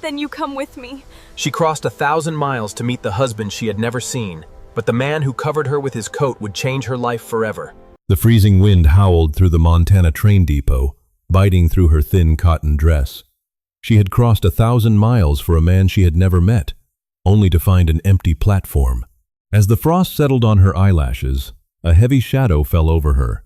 Then you come with me. She crossed 1,000 miles to meet the husband she had never seen, but the man who covered her with his coat would change her life forever. The freezing wind howled through the Montana train depot, biting through her thin cotton dress. She had crossed 1,000 miles for a man she had never met, only to find an empty platform. As the frost settled on her eyelashes, a heavy shadow fell over her,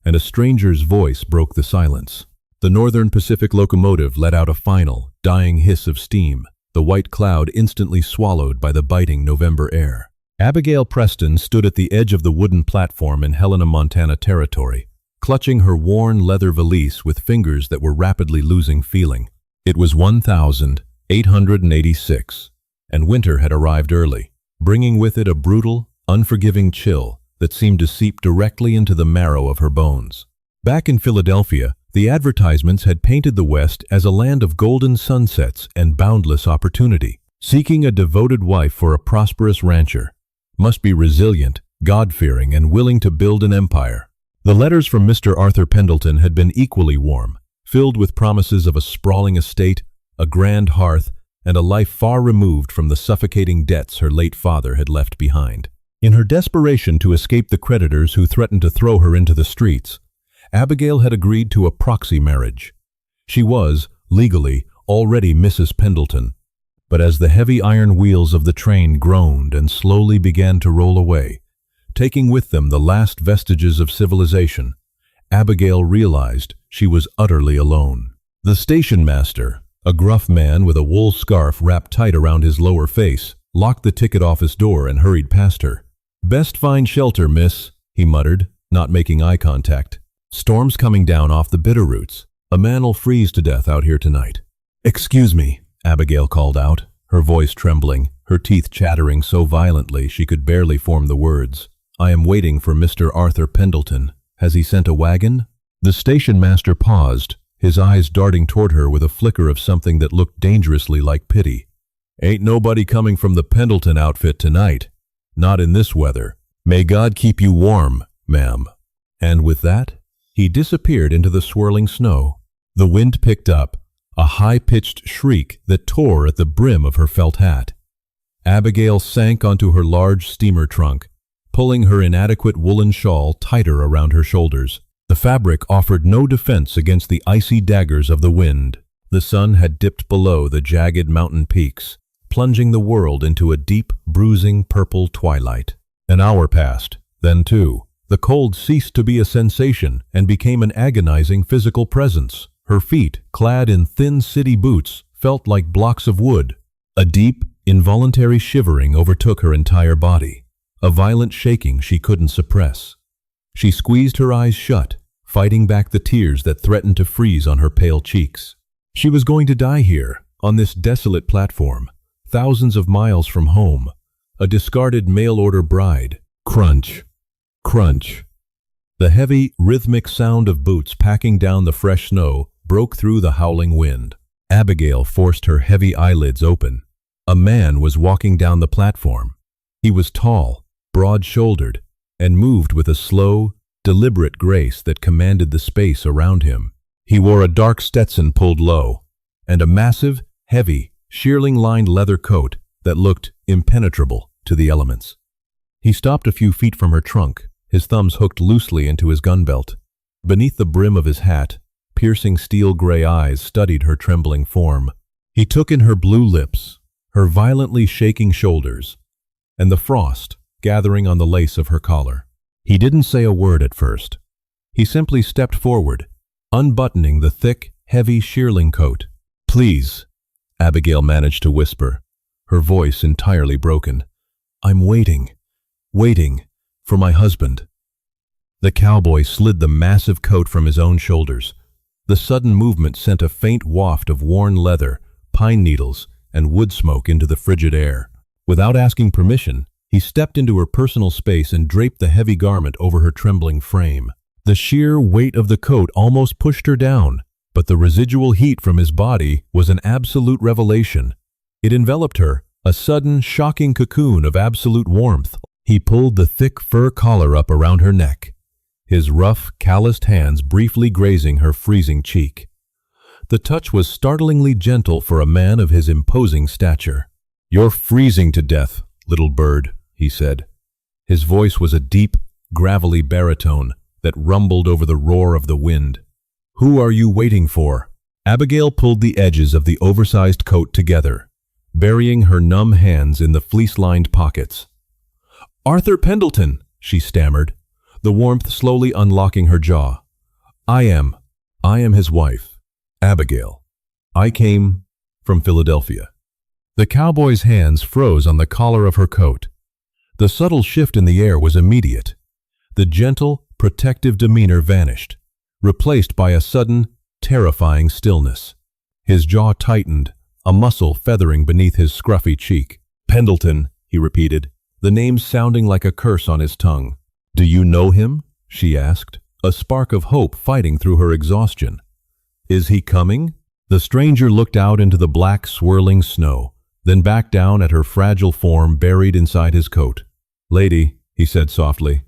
and a stranger's voice broke the silence. The Northern Pacific locomotive let out a final, dying hiss of steam, the white cloud instantly swallowed by the biting November air. Abigail Preston stood at the edge of the wooden platform in Helena, Montana territory, clutching her worn leather valise with fingers that were rapidly losing feeling. It was 1886, and winter had arrived early, bringing with it a brutal, unforgiving chill that seemed to seep directly into the marrow of her bones. Back in Philadelphia, the advertisements had painted the West as a land of golden sunsets and boundless opportunity. Seeking a devoted wife for a prosperous rancher must be resilient, God-fearing, and willing to build an empire. The letters from Mr. Arthur Pendleton had been equally warm, filled with promises of a sprawling estate, a grand hearth, and a life far removed from the suffocating debts her late father had left behind. In her desperation to escape the creditors who threatened to throw her into the streets, Abigail had agreed to a proxy marriage. She was, legally, already Mrs. Pendleton, but as the heavy iron wheels of the train groaned and slowly began to roll away, taking with them the last vestiges of civilization, Abigail realized she was utterly alone. The station master, a gruff man with a wool scarf wrapped tight around his lower face, locked the ticket office door and hurried past her. "Best find shelter, miss," he muttered, not making eye contact. "Storm's coming down off the Bitterroots. A man'll freeze to death out here tonight." "Excuse me," Abigail called out, her voice trembling, her teeth chattering so violently she could barely form the words. "I am waiting for Mr. Arthur Pendleton. Has he sent a wagon?" The station master paused, his eyes darting toward her with a flicker of something that looked dangerously like pity. "Ain't nobody coming from the Pendleton outfit tonight. Not in this weather. May God keep you warm, ma'am." And with that, he disappeared into the swirling snow. The wind picked up, a high-pitched shriek that tore at the brim of her felt hat. Abigail sank onto her large steamer trunk, pulling her inadequate woolen shawl tighter around her shoulders. The fabric offered no defense against the icy daggers of the wind. The sun had dipped below the jagged mountain peaks, plunging the world into a deep, bruising purple twilight. An hour passed, then two. The cold ceased to be a sensation and became an agonizing physical presence. Her feet, clad in thin city boots, felt like blocks of wood. A deep, involuntary shivering overtook her entire body, a violent shaking she couldn't suppress. She squeezed her eyes shut, fighting back the tears that threatened to freeze on her pale cheeks. She was going to die here, on this desolate platform, thousands of miles from home, a discarded mail-order bride. Crunch. Crunch. The heavy, rhythmic sound of boots packing down the fresh snow broke through the howling wind. Abigail forced her heavy eyelids open. A man was walking down the platform. He was tall, broad-shouldered, and moved with a slow, deliberate grace that commanded the space around him. He wore a dark Stetson pulled low, and a massive, heavy, shearling-lined leather coat that looked impenetrable to the elements. He stopped a few feet from her trunk, his thumbs hooked loosely into his gun belt. Beneath the brim of his hat, piercing steel-gray eyes studied her trembling form. He took in her blue lips, her violently shaking shoulders, and the frost gathering on the lace of her collar. He didn't say a word at first. He simply stepped forward, unbuttoning the thick, heavy shearling coat. "Please," Abigail managed to whisper, her voice entirely broken. "I'm waiting for my husband." The cowboy slid the massive coat from his own shoulders. The sudden movement sent a faint waft of worn leather, pine needles, and wood smoke into the frigid air. Without asking permission, he stepped into her personal space and draped the heavy garment over her trembling frame. The sheer weight of the coat almost pushed her down, but the residual heat from his body was an absolute revelation. It enveloped her, a sudden, shocking cocoon of absolute warmth. He pulled the thick fur collar up around her neck, his rough, calloused hands briefly grazing her freezing cheek. The touch was startlingly gentle for a man of his imposing stature. "You're freezing to death, little bird," he said. His voice was a deep, gravelly baritone that rumbled over the roar of the wind. "Who are you waiting for?" Abigail pulled the edges of the oversized coat together, burying her numb hands in the fleece-lined pockets. "Arthur Pendleton," she stammered, the warmth slowly unlocking her jaw. I am his wife, Abigail. I came from Philadelphia." The cowboy's hands froze on the collar of her coat. The subtle shift in the air was immediate. The gentle, protective demeanor vanished, replaced by a sudden, terrifying stillness. His jaw tightened, a muscle feathering beneath his scruffy cheek. "Pendleton," he repeated, the name sounding like a curse on his tongue. "Do you know him?" she asked, a spark of hope fighting through her exhaustion. "Is he coming?" The stranger looked out into the black, swirling snow, then back down at her fragile form buried inside his coat. "Lady," he said softly,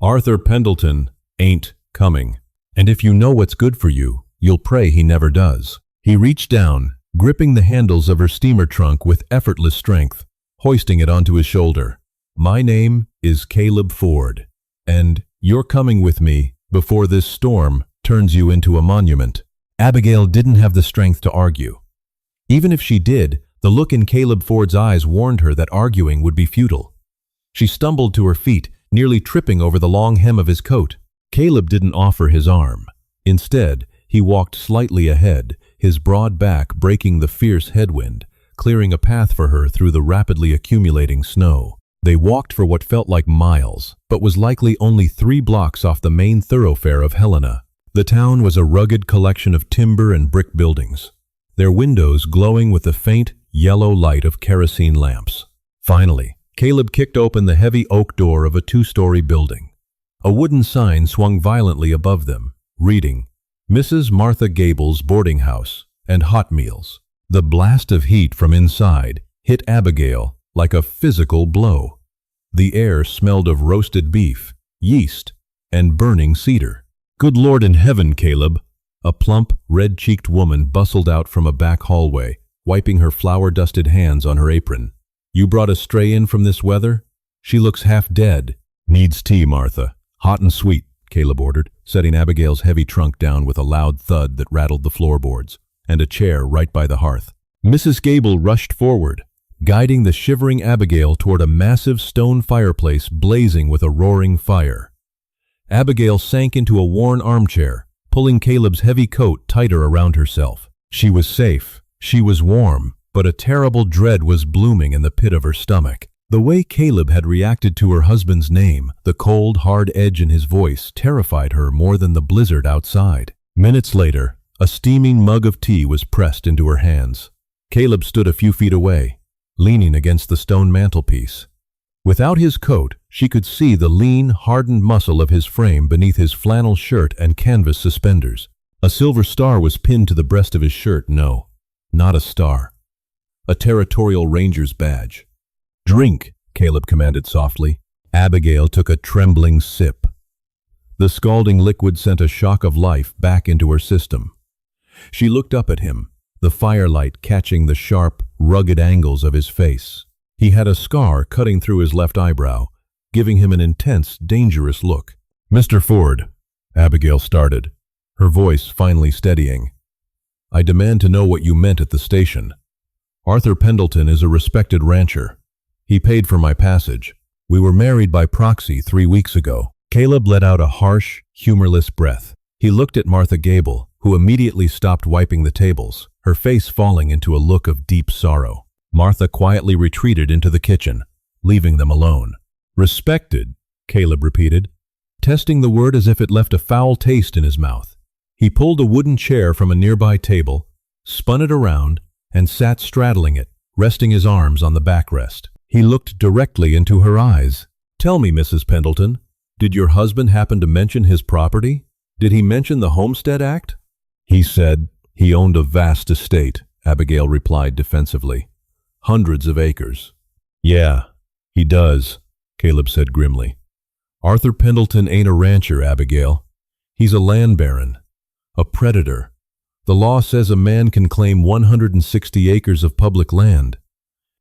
"Arthur Pendleton ain't coming. And if you know what's good for you, you'll pray he never does." He reached down, gripping the handles of her steamer trunk with effortless strength, hoisting it onto his shoulder. "My name is Caleb Ford, and you're coming with me before this storm turns you into a monument." Abigail didn't have the strength to argue. Even if she did, the look in Caleb Ford's eyes warned her that arguing would be futile. She stumbled to her feet, nearly tripping over the long hem of his coat. Caleb didn't offer his arm. Instead, he walked slightly ahead, his broad back breaking the fierce headwind, clearing a path for her through the rapidly accumulating snow. They walked for what felt like miles, but was likely only 3 blocks off the main thoroughfare of Helena. The town was a rugged collection of timber and brick buildings, their windows glowing with the faint, yellow light of kerosene lamps. Finally, Caleb kicked open the heavy oak door of a 2-story building. A wooden sign swung violently above them, reading, "Mrs. Martha Gable's Boarding House and Hot Meals." The blast of heat from inside hit Abigail like a physical blow. The air smelled of roasted beef, yeast, and burning cedar. "Good Lord in heaven, Caleb!" A plump, red-cheeked woman bustled out from a back hallway, wiping her flour-dusted hands on her apron. "You brought a stray in from this weather? She looks half dead." "Needs tea, Martha. Hot and sweet," Caleb ordered, setting Abigail's heavy trunk down with a loud thud that rattled the floorboards, and a chair right by the hearth. Mrs. Gable rushed forward, guiding the shivering Abigail toward a massive stone fireplace blazing with a roaring fire. Abigail sank into a worn armchair, pulling Caleb's heavy coat tighter around herself. She was safe, she was warm, but a terrible dread was blooming in the pit of her stomach. The way Caleb had reacted to her husband's name, the cold, hard edge in his voice, terrified her more than the blizzard outside. Minutes later, a steaming mug of tea was pressed into her hands. Caleb stood a few feet away, leaning against the stone mantelpiece. Without his coat, she could see the lean, hardened muscle of his frame beneath his flannel shirt and canvas suspenders. A silver star was pinned to the breast of his shirt. No, not a star. A territorial ranger's badge. "Drink," Caleb commanded softly. Abigail took a trembling sip. The scalding liquid sent a shock of life back into her system. She looked up at him, the firelight catching the sharp, rugged angles of his face. He had a scar cutting through his left eyebrow, giving him an intense, dangerous look. "Mr. Ford," Abigail started, her voice finally steadying. "I demand to know what you meant at the station. Arthur Pendleton is a respected rancher. He paid for my passage. We were married by proxy 3 weeks ago." Caleb let out a harsh, humorless breath. He looked at Martha Gable, who immediately stopped wiping the tables, her face falling into a look of deep sorrow. Martha quietly retreated into the kitchen, leaving them alone. "Respected," Caleb repeated, testing the word as if it left a foul taste in his mouth. He pulled a wooden chair from a nearby table, spun it around, and sat straddling it, resting his arms on the backrest. He looked directly into her eyes. "Tell me, Mrs. Pendleton, did your husband happen to mention his property? Did he mention the Homestead Act?" "He said he owned a vast estate," Abigail replied defensively. "Hundreds of acres." "Yeah, he does," Caleb said grimly. "Arthur Pendleton ain't a rancher, Abigail. He's a land baron, a predator, The law says a man can claim 160 acres of public land.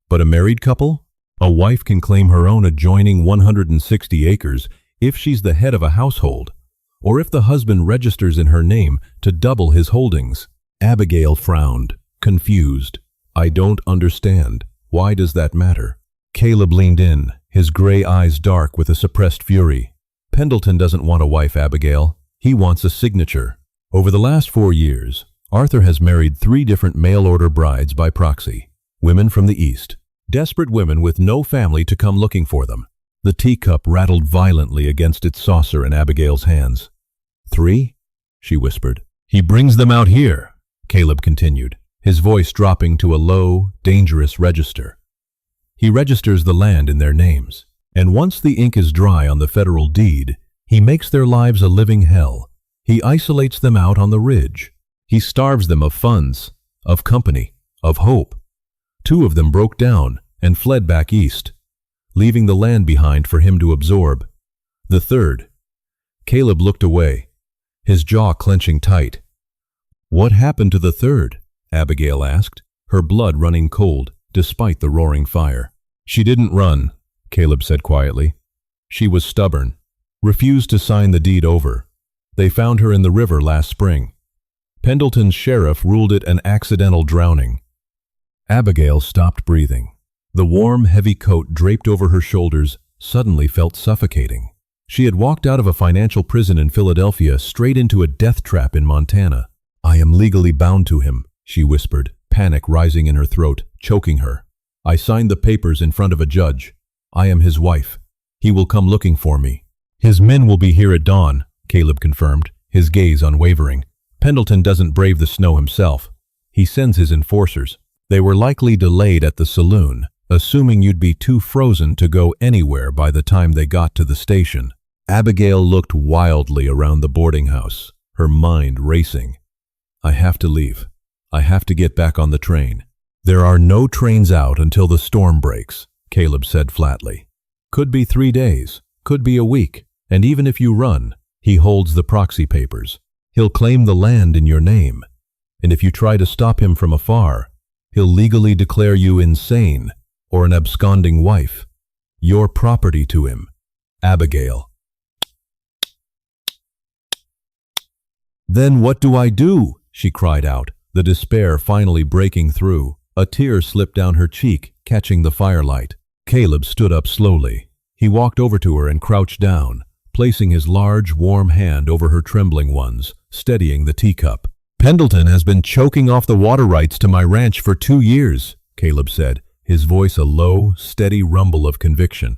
But a married couple? A wife can claim her own adjoining 160 acres if she's the head of a household, or if the husband registers in her name to double his holdings. Abigail frowned, confused. I don't understand. Why does that matter? Caleb leaned in, his gray eyes dark with a suppressed fury. Pendleton doesn't want a wife, Abigail. He wants a signature. Over the last 4 years, Arthur has married 3 different mail-order brides by proxy, women from the East, desperate women with no family to come looking for them. The teacup rattled violently against its saucer in Abigail's hands. 3? She whispered. He brings them out here, Caleb continued, his voice dropping to a low, dangerous register. He registers the land in their names, and once the ink is dry on the federal deed, he makes their lives a living hell. He isolates them out on the ridge. He starves them of funds, of company, of hope. 2 of them broke down and fled back east, leaving the land behind for him to absorb. The 3rd. Caleb looked away, his jaw clenching tight. What happened to the 3rd? Abigail asked, her blood running cold despite the roaring fire. She didn't run, Caleb said quietly. She was stubborn, refused to sign the deed over. They found her in the river last spring. Pendleton's sheriff ruled it an accidental drowning. Abigail stopped breathing. The warm, heavy coat draped over her shoulders suddenly felt suffocating. She had walked out of a financial prison in Philadelphia straight into a death trap in Montana. I am legally bound to him, she whispered, panic rising in her throat, choking her. I signed the papers in front of a judge. I am his wife. He will come looking for me. His men will be here at dawn, Caleb confirmed, his gaze unwavering. Pendleton doesn't brave the snow himself. He sends his enforcers. They were likely delayed at the saloon, assuming you'd be too frozen to go anywhere by the time they got to the station. Abigail looked wildly around the boarding house, her mind racing. I have to leave. I have to get back on the train. There are no trains out until the storm breaks, Caleb said flatly. Could be 3 days, could be a week, and even if you run, he holds the proxy papers. He'll claim the land in your name, and if you try to stop him from afar, he'll legally declare you insane or an absconding wife. Your property to him. Abigail. Then what do I do? She cried out, the despair finally breaking through. A tear slipped down her cheek, catching the firelight. Caleb stood up slowly. He walked over to her and crouched down, placing his large, warm hand over her trembling ones, steadying the teacup. Pendleton has been choking off the water rights to my ranch for 2 years, Caleb said, his voice a low, steady rumble of conviction.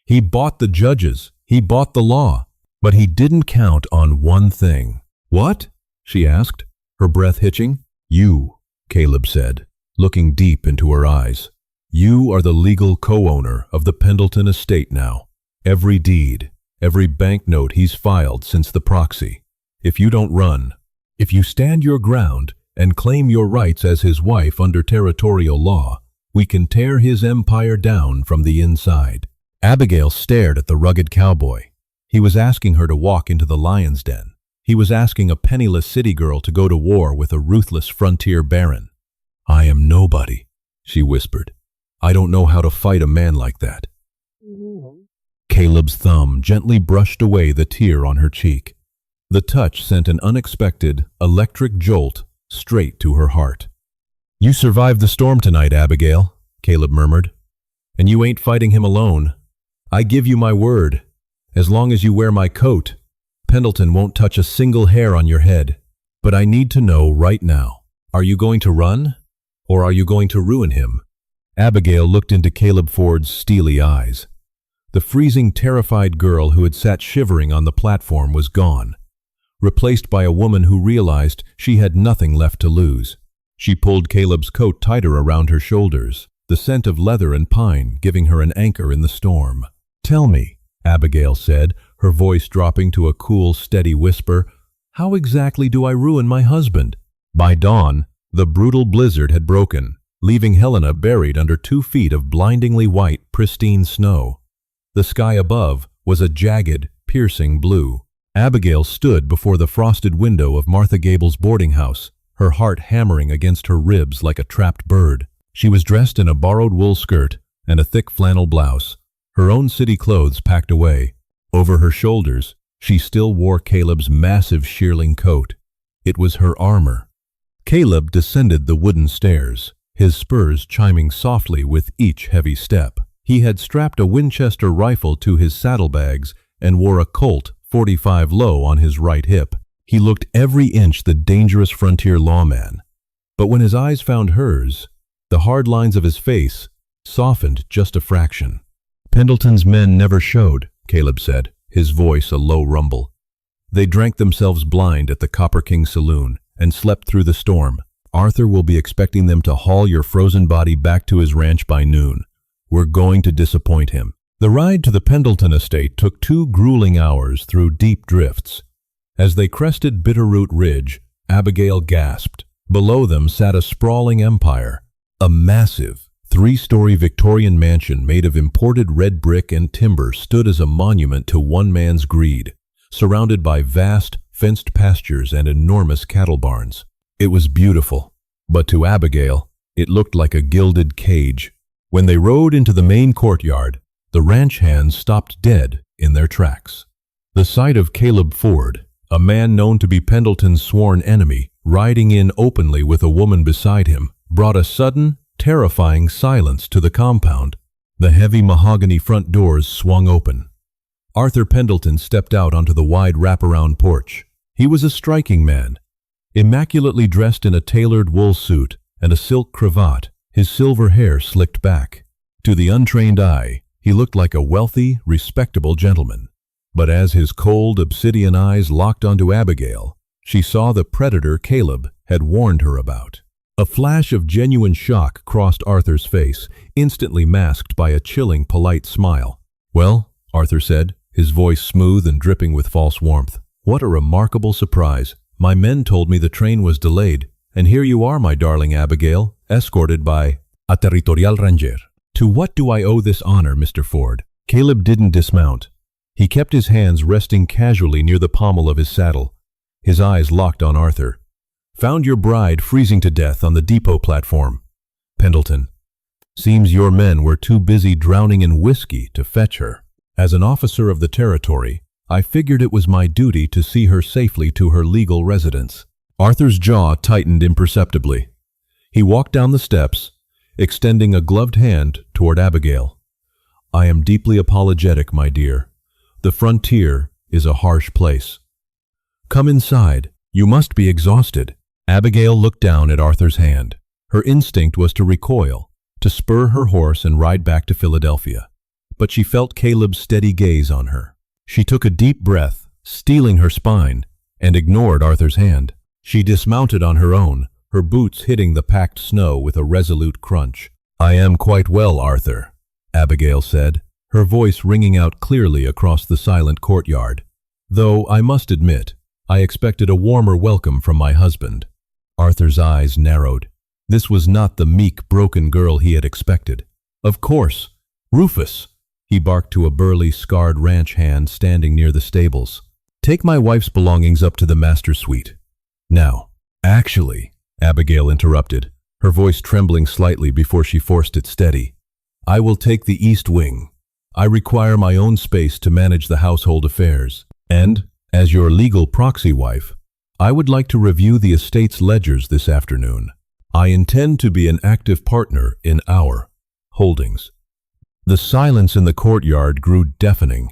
He bought the judges, he bought the law, but he didn't count on one thing. What? She asked, her breath hitching. You, Caleb said, looking deep into her eyes. You are the legal co-owner of the Pendleton estate now. Every deed, every banknote he's filed since the proxy. If you don't run, if you stand your ground and claim your rights as his wife under territorial law, we can tear his empire down from the inside. Abigail stared at the rugged cowboy. He was asking her to walk into the lion's den. He was asking a penniless city girl to go to war with a ruthless frontier baron. I am nobody, she whispered. I don't know how to fight a man like that. Caleb's thumb gently brushed away the tear on her cheek. The touch sent an unexpected, electric jolt straight to her heart. You survived the storm tonight, Abigail, Caleb murmured. And you ain't fighting him alone. I give you my word. As long as you wear my coat, Pendleton won't touch a single hair on your head. But I need to know right now, are you going to run? Or are you going to ruin him? Abigail looked into Caleb Ford's steely eyes. The freezing, terrified girl who had sat shivering on the platform was gone, replaced by a woman who realized she had nothing left to lose. She pulled Caleb's coat tighter around her shoulders, the scent of leather and pine giving her an anchor in the storm. Tell me, Abigail said, her voice dropping to a cool, steady whisper, how exactly do I ruin my husband? By dawn, the brutal blizzard had broken, leaving Helena buried under 2 feet of blindingly white, pristine snow. The sky above was a jagged, piercing blue. Abigail stood before the frosted window of Martha Gable's boarding house, her heart hammering against her ribs like a trapped bird. She was dressed in a borrowed wool skirt and a thick flannel blouse, her own city clothes packed away. Over her shoulders, she still wore Caleb's massive shearling coat. It was her armor. Caleb descended the wooden stairs, his spurs chiming softly with each heavy step. He had strapped a Winchester rifle to his saddlebags and wore a Colt .45 low on his right hip. He looked every inch the dangerous frontier lawman. But when his eyes found hers, the hard lines of his face softened just a fraction. "Pendleton's men never showed," Caleb said, his voice a low rumble. "They drank themselves blind at the Copper King Saloon and slept through the storm. Arthur will be expecting them to haul your frozen body back to his ranch by noon. We're going to disappoint him." The ride to the Pendleton estate took 2 grueling hours through deep drifts. As they crested Bitterroot Ridge, Abigail gasped. Below them sat a sprawling empire, a massive 3-story Victorian mansion made of imported red brick and timber stood as a monument to one man's greed, surrounded by vast, fenced pastures and enormous cattle barns. It was beautiful, but to Abigail, it looked like a gilded cage. When they rode into the main courtyard, the ranch hands stopped dead in their tracks. The sight of Caleb Ford, a man known to be Pendleton's sworn enemy, riding in openly with a woman beside him, brought a sudden, terrifying silence to the compound. The heavy mahogany front doors swung open. Arthur Pendleton stepped out onto the wide wraparound porch. He was a striking man, immaculately dressed in a tailored wool suit and a silk cravat, his silver hair slicked back. To the untrained eye, he looked like a wealthy, respectable gentleman. But as his cold, obsidian eyes locked onto Abigail, she saw the predator Caleb had warned her about. A flash of genuine shock crossed Arthur's face, instantly masked by a chilling, polite smile. "Well," Arthur said, his voice smooth and dripping with false warmth, "what a remarkable surprise. My men told me the train was delayed, and here you are, my darling Abigail, escorted by a territorial ranger. To what do I owe this honor, Mr. Ford?" Caleb didn't dismount. He kept his hands resting casually near the pommel of his saddle, his eyes locked on Arthur. "Found your bride freezing to death on the depot platform, Pendleton. Seems your men were too busy drowning in whiskey to fetch her. As an officer of the territory, I figured it was my duty to see her safely to her legal residence." Arthur's jaw tightened imperceptibly. He walked down the steps, extending a gloved hand toward Abigail. "I am deeply apologetic, my dear. The frontier is a harsh place. Come inside. You must be exhausted." Abigail looked down at Arthur's hand. Her instinct was to recoil, to spur her horse and ride back to Philadelphia. But she felt Caleb's steady gaze on her. She took a deep breath, steeling her spine, and ignored Arthur's hand. She dismounted on her own, her boots hitting the packed snow with a resolute crunch. "I am quite well, Arthur," Abigail said, her voice ringing out clearly across the silent courtyard. "Though I must admit, I expected a warmer welcome from my husband." Arthur's eyes narrowed. This was not the meek, broken girl he had expected. "Of course, Rufus," he barked to a burly, scarred ranch hand standing near the stables. "Take my wife's belongings up to the master suite. Now, actually," Abigail interrupted, her voice trembling slightly before she forced it steady, "I will take the east wing. I require my own space to manage the household affairs. And, as your legal proxy wife, I would like to review the estate's ledgers this afternoon. I intend to be an active partner in our holdings." The silence in the courtyard grew deafening.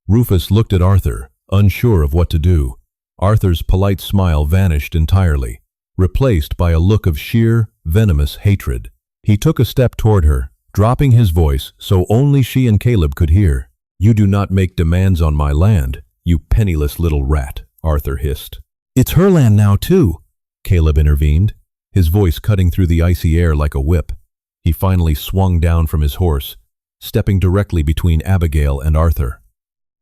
Rufus looked at Arthur, unsure of what to do. Arthur's polite smile vanished entirely, replaced by a look of sheer, venomous hatred. He took a step toward her, dropping his voice so only she and Caleb could hear. "You do not make demands on my land, you penniless little rat," Arthur hissed. "It's her land now, too," Caleb intervened, his voice cutting through the icy air like a whip. He finally swung down from his horse, stepping directly between Abigail and Arthur.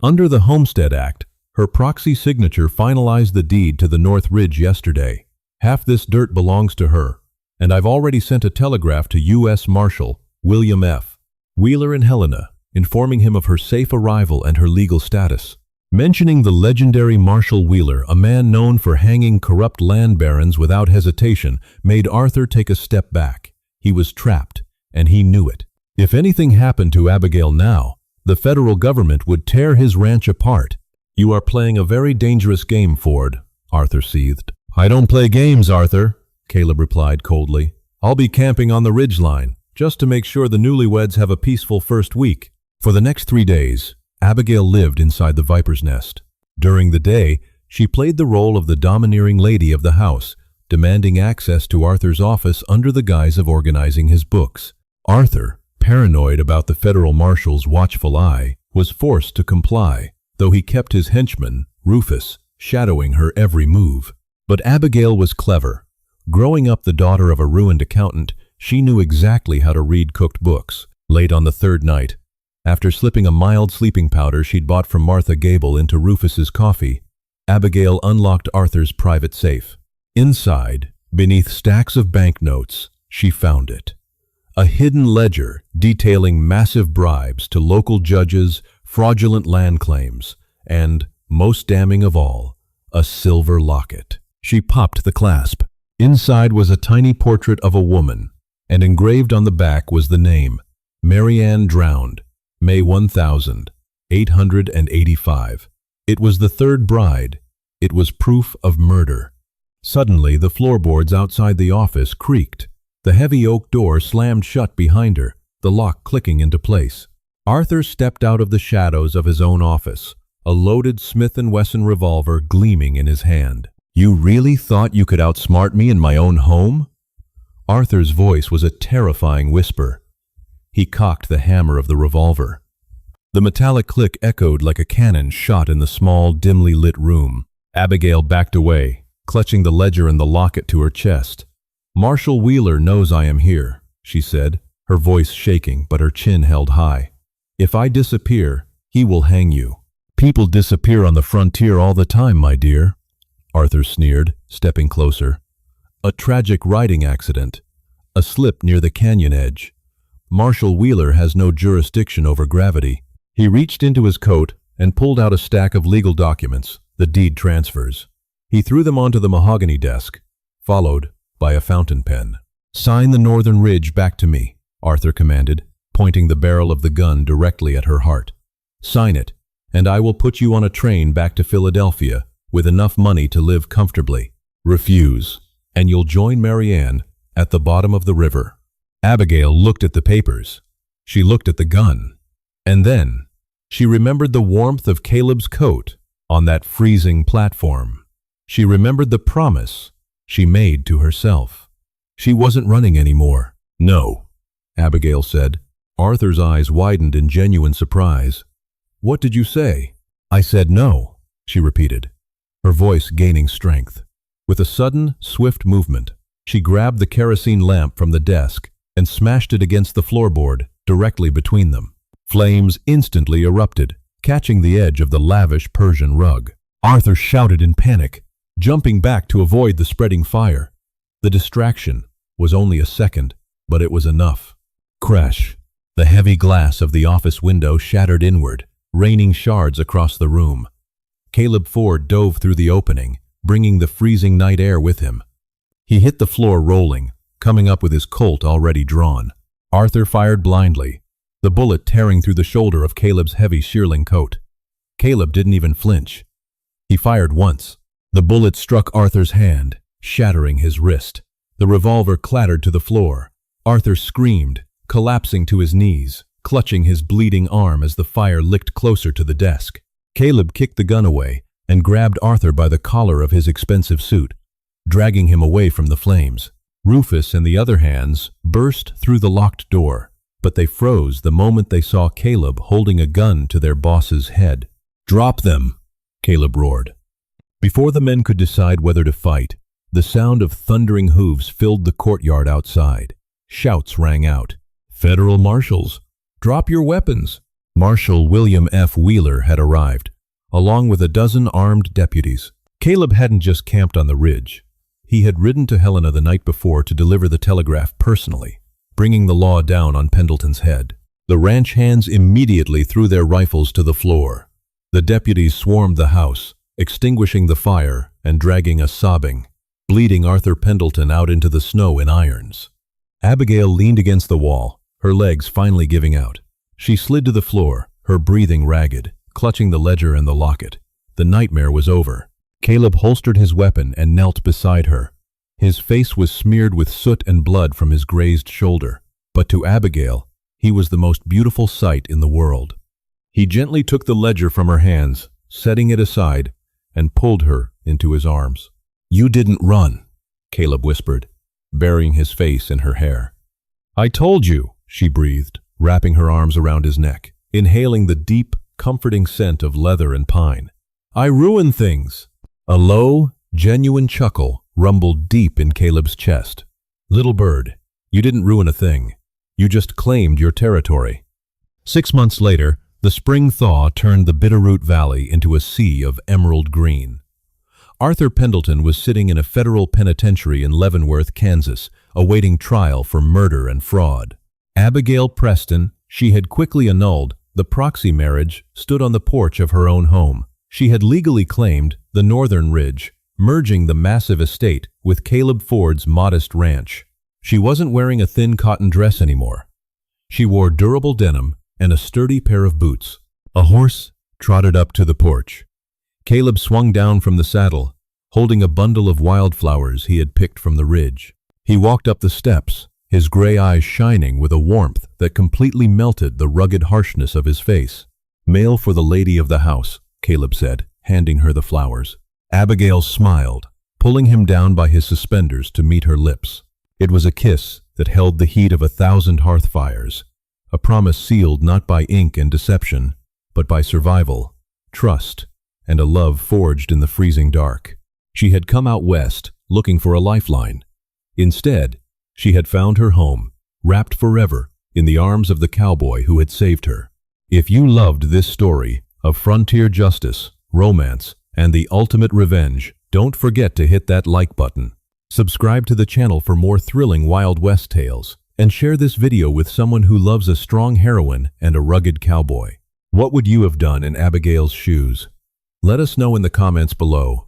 Under the Homestead Act, her proxy signature finalized the deed to the North Ridge yesterday. Half this dirt belongs to her, and I've already sent a telegraph to U.S. Marshal William F. Wheeler in Helena, informing him of her safe arrival and her legal status. Mentioning the legendary Marshall Wheeler, a man known for hanging corrupt land barons without hesitation, made Arthur take a step back. He was trapped, and he knew it. If anything happened to Abigail now, the federal government would tear his ranch apart. "You are playing a very dangerous game, Ford," Arthur seethed. "I don't play games, Arthur," Caleb replied coldly. "I'll be camping on the ridgeline, just to make sure the newlyweds have a peaceful first week." For the next 3 days, Abigail lived inside the viper's nest. During the day, she played the role of the domineering lady of the house, demanding access to Arthur's office under the guise of organizing his books. Arthur, paranoid about the federal marshal's watchful eye, was forced to comply, though he kept his henchman, Rufus, shadowing her every move. But Abigail was clever. Growing up the daughter of a ruined accountant, she knew exactly how to read cooked books. Late on the third night, after slipping a mild sleeping powder she'd bought from Martha Gable into Rufus's coffee, Abigail unlocked Arthur's private safe. Inside, beneath stacks of banknotes, she found it. A hidden ledger detailing massive bribes to local judges, fraudulent land claims, and, most damning of all, a silver locket. She popped the clasp. Inside was a tiny portrait of a woman, and engraved on the back was the name, Marianne Drowned, May 1885. It was the third bride. It was proof of murder. Suddenly, the floorboards outside the office creaked. The heavy oak door slammed shut behind her, the lock clicking into place. Arthur stepped out of the shadows of his own office, a loaded Smith & Wesson revolver gleaming in his hand. "You really thought you could outsmart me in my own home?" Arthur's voice was a terrifying whisper. He cocked the hammer of the revolver. The metallic click echoed like a cannon shot in the small, dimly lit room. Abigail backed away, clutching the ledger and the locket to her chest. "Marshall Wheeler knows I am here," she said, her voice shaking but her chin held high. "If I disappear, he will hang you." "People disappear on the frontier all the time, my dear," Arthur sneered, stepping closer. "A tragic riding accident. A slip near the canyon edge. Marshall Wheeler has no jurisdiction over gravity." He reached into his coat and pulled out a stack of legal documents, the deed transfers. He threw them onto the mahogany desk, followed by a fountain pen. "Sign the northern ridge back to me," Arthur commanded, pointing the barrel of the gun directly at her heart. "Sign it, and I will put you on a train back to Philadelphia with enough money to live comfortably. Refuse, and you'll join Marianne at the bottom of the river." Abigail looked at the papers. She looked at the gun. And then she remembered the warmth of Caleb's coat on that freezing platform. She remembered the promise she made to herself. She wasn't running anymore. "No," Abigail said. Arthur's eyes widened in genuine surprise. "What did you say?" "I said no," she repeated, her voice gaining strength. With a sudden, swift movement, she grabbed the kerosene lamp from the desk and smashed it against the floorboard directly between them. Flames instantly erupted, catching the edge of the lavish Persian rug. Arthur shouted in panic, jumping back to avoid the spreading fire. The distraction was only a second, but it was enough. Crash! The heavy glass of the office window shattered inward, raining shards across the room. Caleb Ford dove through the opening, bringing the freezing night air with him. He hit the floor rolling, coming up with his Colt already drawn. Arthur fired blindly, the bullet tearing through the shoulder of Caleb's heavy shearling coat. Caleb didn't even flinch. He fired once. The bullet struck Arthur's hand, shattering his wrist. The revolver clattered to the floor. Arthur screamed, collapsing to his knees, clutching his bleeding arm as the fire licked closer to the desk. Caleb kicked the gun away and grabbed Arthur by the collar of his expensive suit, dragging him away from the flames. Rufus and the other hands burst through the locked door, but they froze the moment they saw Caleb holding a gun to their boss's head. "Drop them!" Caleb roared. Before the men could decide whether to fight, the sound of thundering hooves filled the courtyard outside. Shouts rang out. "Federal marshals! Drop your weapons!" Marshal William F. Wheeler had arrived, along with a dozen armed deputies. Caleb hadn't just camped on the ridge. He had ridden to Helena the night before to deliver the telegraph personally, bringing the law down on Pendleton's head. The ranch hands immediately threw their rifles to the floor. The deputies swarmed the house, extinguishing the fire and dragging a sobbing, bleeding Arthur Pendleton out into the snow in irons. Abigail leaned against the wall, her legs finally giving out. She slid to the floor, her breathing ragged, clutching the ledger and the locket. The nightmare was over. Caleb holstered his weapon and knelt beside her. His face was smeared with soot and blood from his grazed shoulder, but to Abigail, he was the most beautiful sight in the world. He gently took the ledger from her hands, setting it aside, and pulled her into his arms. "You didn't run," Caleb whispered, burying his face in her hair. "I told you," she breathed, wrapping her arms around his neck, inhaling the deep, comforting scent of leather and pine. "I ruin things." A low, genuine chuckle rumbled deep in Caleb's chest. "Little bird, you didn't ruin a thing. You just claimed your territory." 6 months later, the spring thaw turned the Bitterroot Valley into a sea of emerald green. Arthur Pendleton was sitting in a federal penitentiary in Leavenworth, Kansas, awaiting trial for murder and fraud. Abigail Preston, she had quickly annulled the proxy marriage, stood on the porch of her own home. She had legally claimed the Northern Ridge, merging the massive estate with Caleb Ford's modest ranch. She wasn't wearing a thin cotton dress anymore. She wore durable denim and a sturdy pair of boots. A horse trotted up to the porch. Caleb swung down from the saddle, holding a bundle of wildflowers he had picked from the ridge. He walked up the steps, his gray eyes shining with a warmth that completely melted the rugged harshness of his face. "Mail for the lady of the house," Caleb said, handing her the flowers. Abigail smiled, pulling him down by his suspenders to meet her lips. It was a kiss that held the heat of 1,000 hearth fires, a promise sealed not by ink and deception, but by survival, trust, and a love forged in the freezing dark. She had come out west, looking for a lifeline. Instead, she had found her home, wrapped forever in the arms of the cowboy who had saved her. If you loved this story of frontier justice, romance, and the ultimate revenge, don't forget to hit that like button. Subscribe to the channel for more thrilling Wild West tales, and share this video with someone who loves a strong heroine and a rugged cowboy. What would you have done in Abigail's shoes? Let us know in the comments below.